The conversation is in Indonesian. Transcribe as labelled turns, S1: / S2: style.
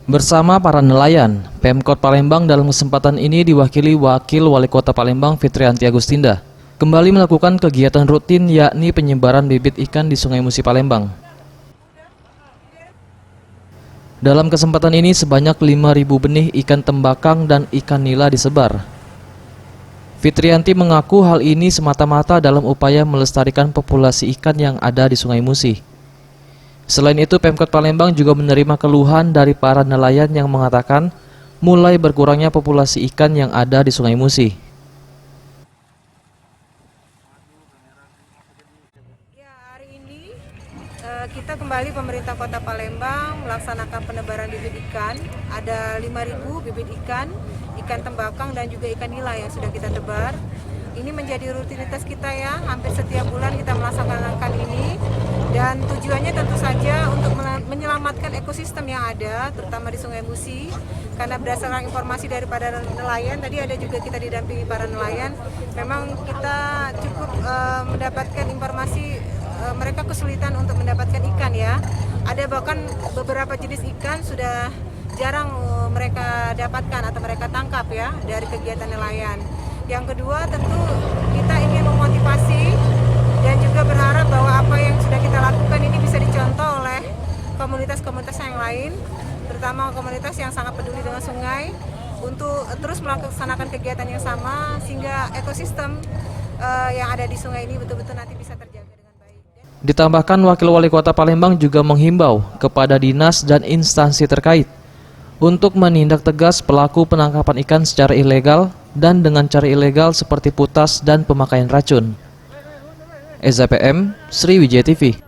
S1: Bersama para nelayan, Pemkot Palembang dalam kesempatan ini diwakili Wakil Wali Kota Palembang Fitrianti Agustinda kembali melakukan kegiatan rutin yakni penyebaran bibit ikan di Sungai Musi Palembang. Dalam kesempatan ini sebanyak 5.000 benih ikan tembakang dan ikan nila disebar. Fitrianti mengaku hal ini semata-mata dalam upaya melestarikan populasi ikan yang ada di Sungai Musi. Selain itu, Pemkot Palembang juga menerima keluhan dari para nelayan yang mengatakan mulai berkurangnya populasi ikan yang ada di Sungai Musi.
S2: Ya, hari ini kita kembali pemerintah Kota Palembang melaksanakan penebaran bibit ikan. Ada 5.000 bibit ikan tembakang dan juga ikan nila yang sudah kita tebar. Ini menjadi rutinitas kita ya, hampir setiap bulan kita melaksanakan ini. Dan tujuannya tentu saja untuk menyelamatkan ekosistem yang ada, terutama di Sungai Musi. Karena berdasarkan informasi daripada nelayan, tadi ada juga kita didampingi para nelayan, memang kita cukup mendapatkan informasi mereka kesulitan untuk mendapatkan ikan ya. Ada bahkan beberapa jenis ikan sudah jarang mereka dapatkan atau mereka tangkap ya dari kegiatan nelayan. Yang kedua tentu kita ingin memotivasi dan juga berharap bahwa apa yang sudah kita lakukan ini bisa dicontoh oleh komunitas-komunitas yang lain, terutama komunitas yang sangat peduli dengan sungai, untuk terus melaksanakan kegiatan yang sama sehingga ekosistem yang ada di sungai ini betul-betul nanti bisa terjaga dengan baik.
S1: Ditambahkan, Wakil Wali Kota Palembang juga menghimbau kepada dinas dan instansi terkait untuk menindak tegas pelaku penangkapan ikan secara ilegal dan dengan cara ilegal seperti putas dan pemakaian racun. Eza PM, Sriwijaya TV.